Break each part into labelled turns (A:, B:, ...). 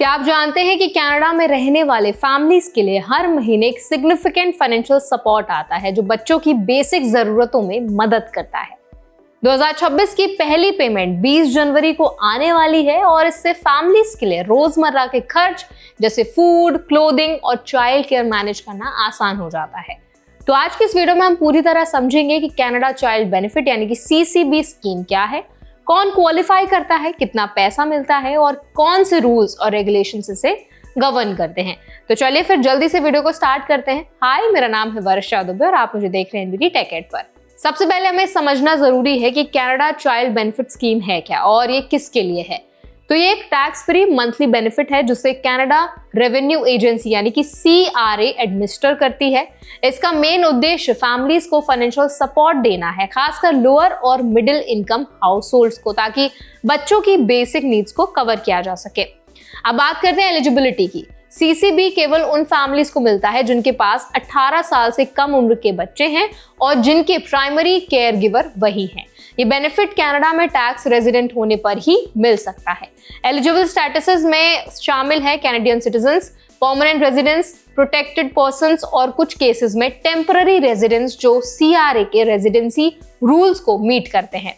A: क्या आप जानते हैं कि कनाडा में रहने वाले फैमिलीज के लिए हर महीने एक सिग्निफिकेंट फाइनेंशियल सपोर्ट आता है जो बच्चों की बेसिक जरूरतों में मदद करता है। 2026 की पहली पेमेंट 20 जनवरी को आने वाली है और इससे फैमिलीज के लिए रोजमर्रा के खर्च जैसे फूड, क्लोथिंग और चाइल्ड केयर मैनेज करना आसान हो जाता है। तो आज की इस वीडियो में हम पूरी तरह समझेंगे कि कनाडा चाइल्ड बेनिफिट यानी कि CCB स्कीम क्या है, कौन क्वालिफाई करता है, कितना पैसा मिलता है और कौन से रूल्स और रेगुलेशंस इसे गवर्न करते हैं। तो चलिए फिर जल्दी से वीडियो को स्टार्ट करते हैं। हाय, मेरा नाम है वर्षा दुबे और आप मुझे देख रहे हैं एनबीटी टेक एड पर। सबसे पहले हमें समझना जरूरी है कि कनाडा चाइल्ड बेनिफिट स्कीम है क्या और ये किसके लिए है। तो ये एक टैक्स फ्री मंथली बेनिफिट है जिसे कनाडा रेवेन्यू एजेंसी यानी कि CRA एडमिनिस्टर करती है। इसका मेन उद्देश्य फैमिलीज को फाइनेंशियल सपोर्ट देना है, खासकर लोअर और मिडिल इनकम हाउसहोल्ड्स को, ताकि बच्चों की बेसिक नीड्स को कवर किया जा सके। अब बात करते हैं एलिजिबिलिटी की। CCB केवल उन फैमिलीज को मिलता है जिनके पास 18 साल से कम उम्र के बच्चे हैं और जिनके प्राइमरी केयर गिवर वही हैं। ये बेनिफिट कनाडा में टैक्स रेजिडेंट होने पर ही मिल सकता है। एलिजिबल स्टेटसेस में शामिल है Canadian citizens, permanent residents, protected persons और कुछ केसेस में टेम्पररी रेजिडेंट्स जो CRA के रेजिडेंसी रूल्स को मीट करते हैं।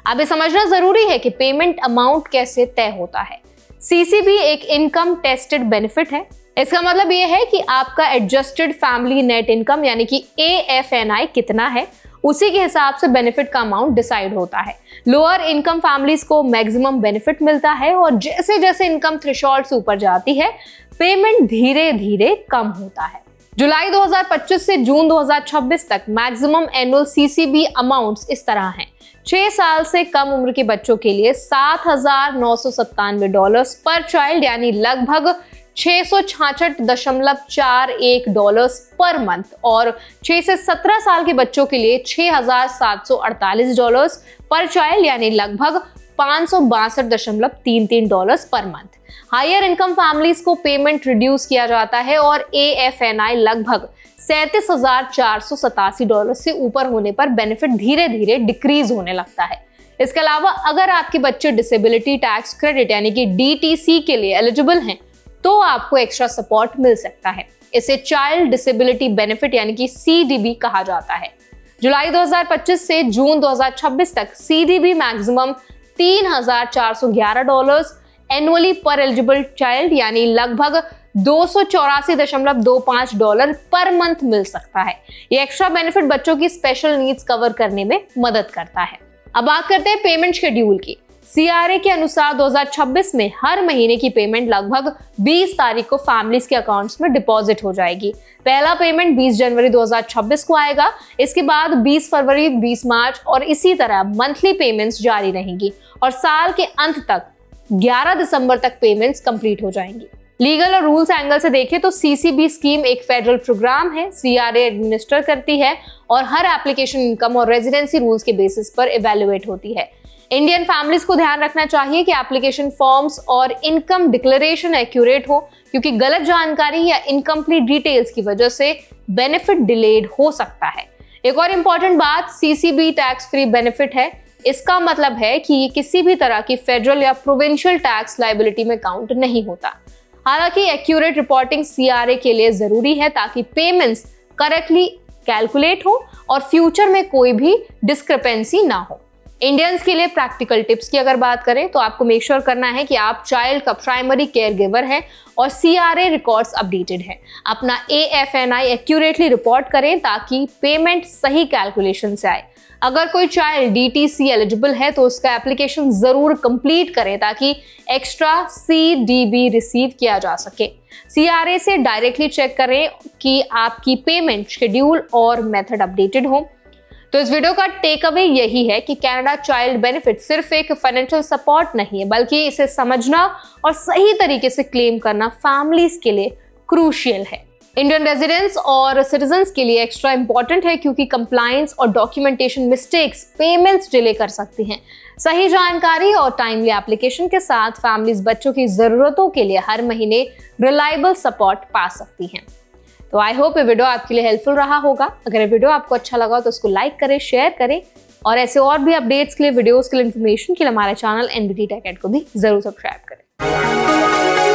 A: अब ये समझना जरूरी है कि पेमेंट अमाउंट कैसे तय होता है। CCB एक इनकम टेस्टेड बेनिफिट है। इसका मतलब यह है कि आपका एडजस्टेड फैमिली नेट इनकम यानी कि AFNI कितना है, उसी के हिसाब से बेनिफिट का अमाउंट डिसाइड होता है। लोअर इनकम फैमिलीज को मैक्सिमम बेनिफिट मिलता है और जैसे जैसे इनकम थ्रेशोल्ड से ऊपर जाती है पेमेंट धीरे धीरे कम होता है। जुलाई 2025 से जून 2026 तक मैक्सिमम एनुअल CCB अमाउंट्स इस तरह हैं। 6 साल से कम उम्र के बच्चों के लिए $7,997 पर चाइल्ड यानी लगभग $666.41 पर मंथ और 6 से 17 साल के बच्चों के लिए $6,748 पर चाइल्ड यानी लगभग $562.33 per month. Higher income families को पेमेंट रिड्यूस किया जाता है और AFNI लगभग $37,487 से ऊपर होने पर बेनिफिट धीरे धीरे डिक्रीज होने लगता है। इसके अलावा अगर आपके बच्चे डिसेबिलिटी टैक्स क्रेडिट यानी कि DTC के लिए एलिजिबल हैं तो आपको एक्स्ट्रा सपोर्ट मिल सकता है। इसे चाइल्ड डिसेबिलिटी बेनिफिट यानी कि CDB कहा जाता है। जुलाई 2025 से जून 2026 तक CDB मैक्सिमम $3,411 एनुअली पर एलिजिबल चाइल्ड यानी लगभग $284.25 पर मंथ मिल सकता है। ये एक्स्ट्रा बेनिफिट बच्चों की स्पेशल नीड्स कवर करने में मदद करता है। अब बात करते हैं पेमेंट शेड्यूल की। CRA के अनुसार 2026 में हर महीने की पेमेंट लगभग 20 तारीख को फैमिलीज के अकाउंट्स में डिपॉजिट हो जाएगी। पहला पेमेंट 20 जनवरी 2026 को आएगा, इसके बाद 20 फरवरी, 20 मार्च और इसी तरह मंथली पेमेंट्स जारी रहेंगी और साल के अंत तक 11 दिसंबर तक पेमेंट्स कंप्लीट हो जाएंगी। लीगल और रूल्स एंगल से देखें तो CCB स्कीम एक फेडरल प्रोग्राम है, CRA एडमिनिस्टर करती है और हर एप्लीकेशन इनकम और रेजिडेंसी रूल्स के बेसिस पर इवैल्यूएट होती है। इंडियन फैमिलीज को ध्यान रखना चाहिए कि एप्लीकेशन फॉर्म्स और इनकम डिक्लेरेशन एक्यूरेट हो, क्योंकि गलत जानकारी या इनकम्प्लीट डिटेल्स की वजह से बेनिफिट डिलेड हो सकता है। एक और इम्पॉर्टेंट बात, CCB टैक्स फ्री बेनिफिट है। इसका मतलब है कि ये किसी भी तरह की फेडरल या प्रोविंशियल टैक्स लायबिलिटी में काउंट नहीं होता। हालांकि एक्यूरेट रिपोर्टिंग CRA के लिए जरूरी है ताकि पेमेंट्स करेक्टली कैलकुलेट हो और फ्यूचर में कोई भी डिस्क्रिपेंसी ना हो। इंडियंस के लिए प्रैक्टिकल टिप्स की अगर बात करें तो आपको मेक श्योर करना है कि आप चाइल्ड का प्राइमरी केयर गिवर हैं और CRA रिकॉर्ड्स अपडेटेड है। अपना AFNI एक्यूरेटली रिपोर्ट करें ताकि पेमेंट सही कैलकुलेशन से आए। अगर कोई चाइल्ड DTC एलिजिबल है तो उसका एप्लीकेशन जरूर कंप्लीट करें ताकि एक्स्ट्रा CDB रिसीव किया जा सके। CRA से डायरेक्टली चेक करें कि आपकी पेमेंट शेड्यूल और मेथड अपडेटेड हो। तो इस वीडियो का टेक अवे यही है कि कनाडा चाइल्ड बेनिफिट सिर्फ एक फाइनेंशियल सपोर्ट नहीं है, बल्कि इसे समझना और सही तरीके से क्लेम करना फैमिलीज के लिए क्रूशियल है। इंडियन रेजिडेंट्स और सिटीजन्स के लिए एक्स्ट्रा इंपॉर्टेंट है क्योंकि कंप्लायंस और डॉक्यूमेंटेशन मिस्टेक्स पेमेंट्स डिले कर सकती हैं। सही जानकारी और टाइमली एप्लीकेशन के साथ फैमिलीज बच्चों की जरूरतों के लिए हर महीने रिलायबल सपोर्ट पा सकती हैं। तो आई होप ये वीडियो आपके लिए हेल्पफुल रहा होगा। अगर ये वीडियो आपको अच्छा लगा तो उसको लाइक करें, शेयर करें और ऐसे और भी अपडेट्स के लिए, वीडियोस के लिए, इन्फॉर्मेशन के लिए हमारे चैनल एनबीटी टेक एड को भी जरूर सब्सक्राइब करें।